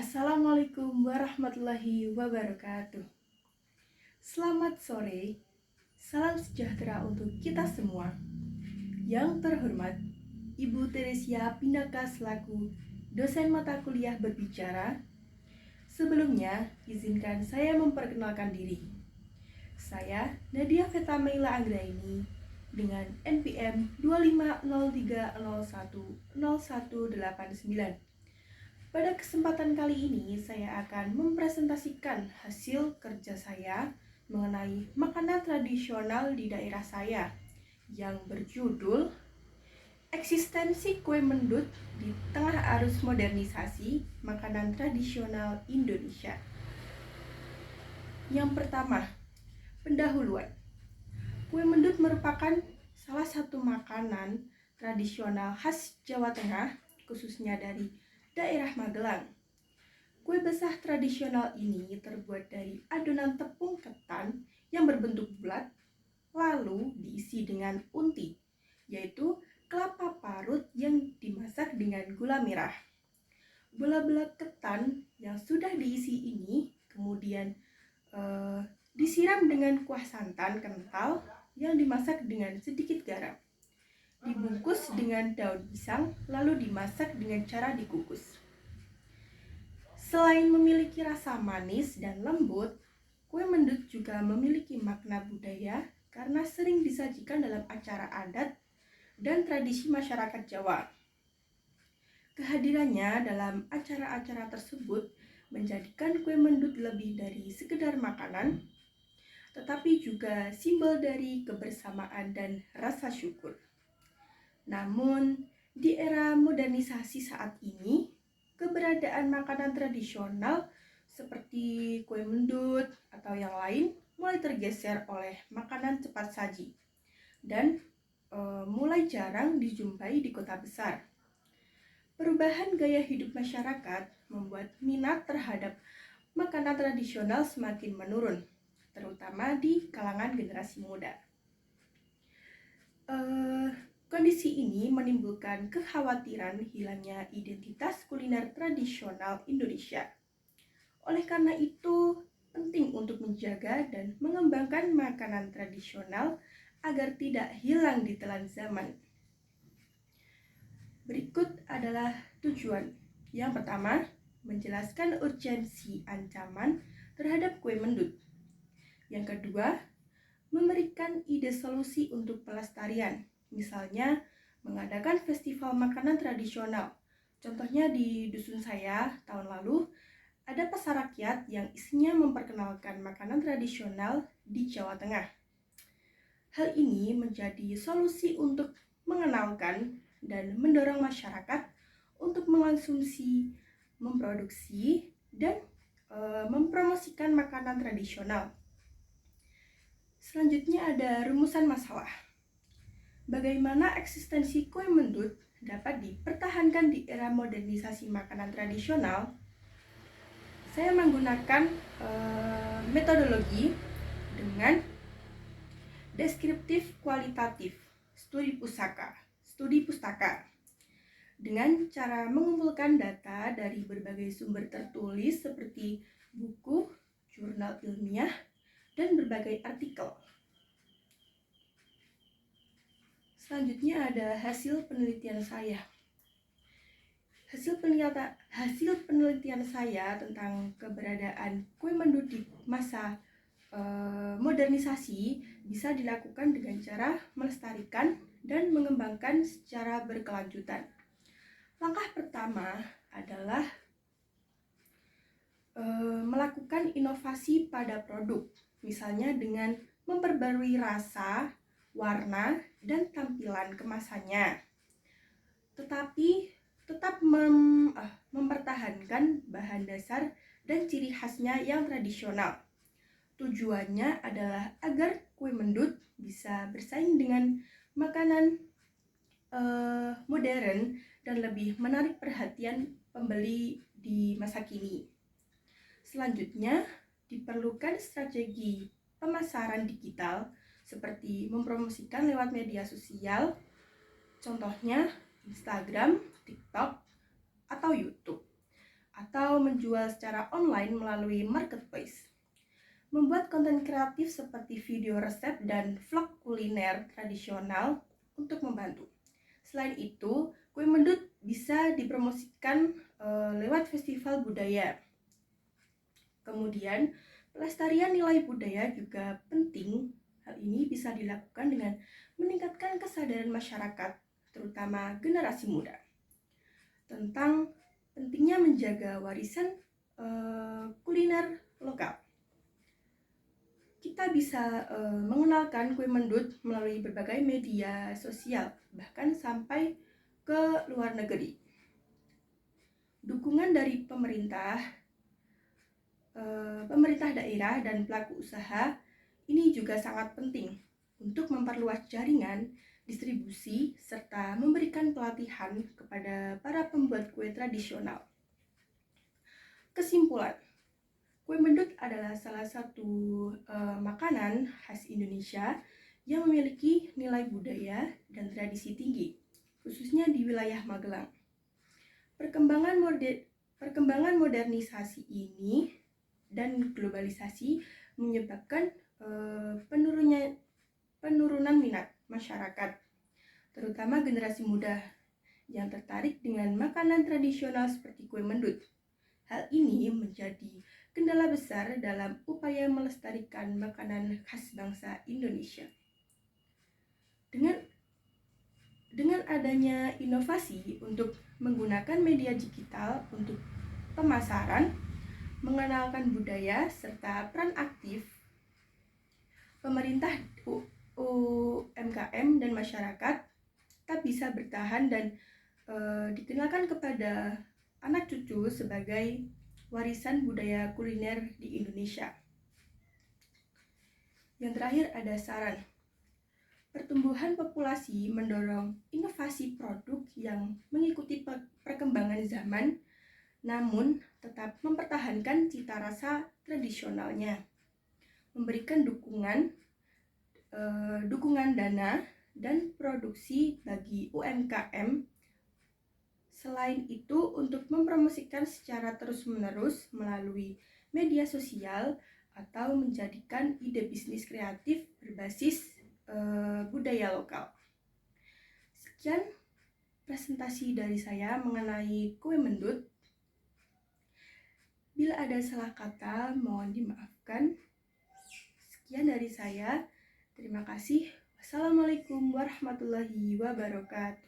Assalamualaikum warahmatullahi wabarakatuh. Selamat sore, salam sejahtera untuk kita semua. Yang terhormat, Ibu Teresia Pinaka selaku dosen mata kuliah berbicara. Sebelumnya, izinkan saya memperkenalkan diri. Saya Nadia Fetamaila Anggraini dengan NPM 2503010189. Pada kesempatan kali ini, saya akan mempresentasikan hasil kerja saya mengenai makanan tradisional di daerah saya yang berjudul Eksistensi Kue Mendut di Tengah Arus Modernisasi Makanan Tradisional Indonesia. Yang pertama, pendahuluan. Kue mendut merupakan salah satu makanan tradisional khas Jawa Tengah, khususnya dari daerah Magelang. Kue besar tradisional ini terbuat dari adonan tepung ketan yang berbentuk bulat, lalu diisi dengan unti, yaitu kelapa parut yang dimasak dengan gula merah. Bola-bola ketan yang sudah diisi ini kemudian disiram dengan kuah santan kental yang dimasak dengan sedikit garam. Dibungkus dengan daun pisang, lalu dimasak dengan cara dikukus. Selain memiliki rasa manis dan lembut, kue mendut juga memiliki makna budaya karena sering disajikan dalam acara adat dan tradisi masyarakat Jawa. Kehadirannya dalam acara-acara tersebut menjadikan kue mendut lebih dari sekedar makanan, tetapi juga simbol dari kebersamaan dan rasa syukur. Namun, di era modernisasi saat ini, keberadaan makanan tradisional seperti kue mendut atau yang lain mulai tergeser oleh makanan cepat saji dan mulai jarang dijumpai di kota besar. Perubahan gaya hidup masyarakat membuat minat terhadap makanan tradisional semakin menurun, terutama di kalangan generasi muda. Kondisi ini menimbulkan kekhawatiran hilangnya identitas kuliner tradisional Indonesia. Oleh karena itu, penting untuk menjaga dan mengembangkan makanan tradisional agar tidak hilang di telan zaman. Berikut adalah tujuan. Yang pertama, menjelaskan urgensi ancaman terhadap kue mendut. Yang kedua, memberikan ide solusi untuk pelestarian. Misalnya, mengadakan festival makanan tradisional. Contohnya di dusun saya tahun lalu, ada pasar rakyat yang isinya memperkenalkan makanan tradisional di Jawa Tengah. Hal ini menjadi solusi untuk mengenalkan dan mendorong masyarakat untuk mengonsumsi, memproduksi, dan mempromosikan makanan tradisional. Selanjutnya ada rumusan masalah. Bagaimana eksistensi kue mendut dapat dipertahankan di era modernisasi makanan tradisional? Saya menggunakan metodologi dengan deskriptif kualitatif, studi pustaka, dengan cara mengumpulkan data dari berbagai sumber tertulis seperti buku, jurnal ilmiah, dan berbagai artikel. Selanjutnya ada hasil penelitian saya. Hasil penelitian saya tentang keberadaan kue mendut di masa modernisasi bisa dilakukan dengan cara melestarikan dan mengembangkan secara berkelanjutan. Langkah pertama adalah melakukan inovasi pada produk, misalnya dengan memperbarui rasa, warna, dan tampilan kemasannya, tetapi tetap mempertahankan bahan dasar dan ciri khasnya yang tradisional. Tujuannya adalah agar kue mendut bisa bersaing dengan makanan modern dan lebih menarik perhatian pembeli di masa kini. Selanjutnya, diperlukan strategi pemasaran digital seperti mempromosikan lewat media sosial, contohnya Instagram, TikTok, atau YouTube, atau atau menjual secara online melalui marketplace. Membuat konten kreatif seperti video resep dan vlog kuliner tradisional untuk membantu. Selain itu, kue mendut bisa dipromosikan lewat festival budaya. Kemudian, pelestarian nilai budaya juga penting. Hal ini bisa dilakukan dengan meningkatkan kesadaran masyarakat, terutama generasi muda, tentang pentingnya menjaga warisan kuliner lokal. Kita bisa mengenalkan kue mendut melalui berbagai media sosial, bahkan sampai ke luar negeri. Dukungan dari pemerintah daerah dan pelaku usaha ini juga sangat penting untuk memperluas jaringan distribusi serta memberikan pelatihan kepada para pembuat kue tradisional. Kesimpulan, kue mendut adalah salah satu makanan khas Indonesia yang memiliki nilai budaya dan tradisi tinggi, khususnya di wilayah Magelang. Perkembangan modernisasi ini dan globalisasi menyebabkan penurunan minat masyarakat, terutama generasi muda yang tertarik dengan makanan tradisional seperti kue mendut. Hal ini menjadi kendala besar dalam upaya melestarikan makanan khas bangsa Indonesia. Dengan adanya inovasi untuk menggunakan media digital untuk pemasaran, mengenalkan budaya, serta peran aktif pemerintah, UMKM, dan masyarakat, kita bisa bertahan dan dikenalkan kepada anak cucu sebagai warisan budaya kuliner di Indonesia. Yang terakhir ada saran. Pertumbuhan populasi mendorong inovasi produk yang mengikuti perkembangan zaman, namun tetap mempertahankan cita rasa tradisionalnya. Memberikan dukungan dana dan produksi bagi UMKM. Selain itu, untuk mempromosikan secara terus-menerus melalui media sosial atau menjadikan ide bisnis kreatif berbasis budaya lokal. Sekian presentasi dari saya mengenai kue mendut. Bila ada salah kata, mohon dimaafkan. Sekian dari saya. Terima kasih. Wassalamualaikum warahmatullahi wabarakatuh.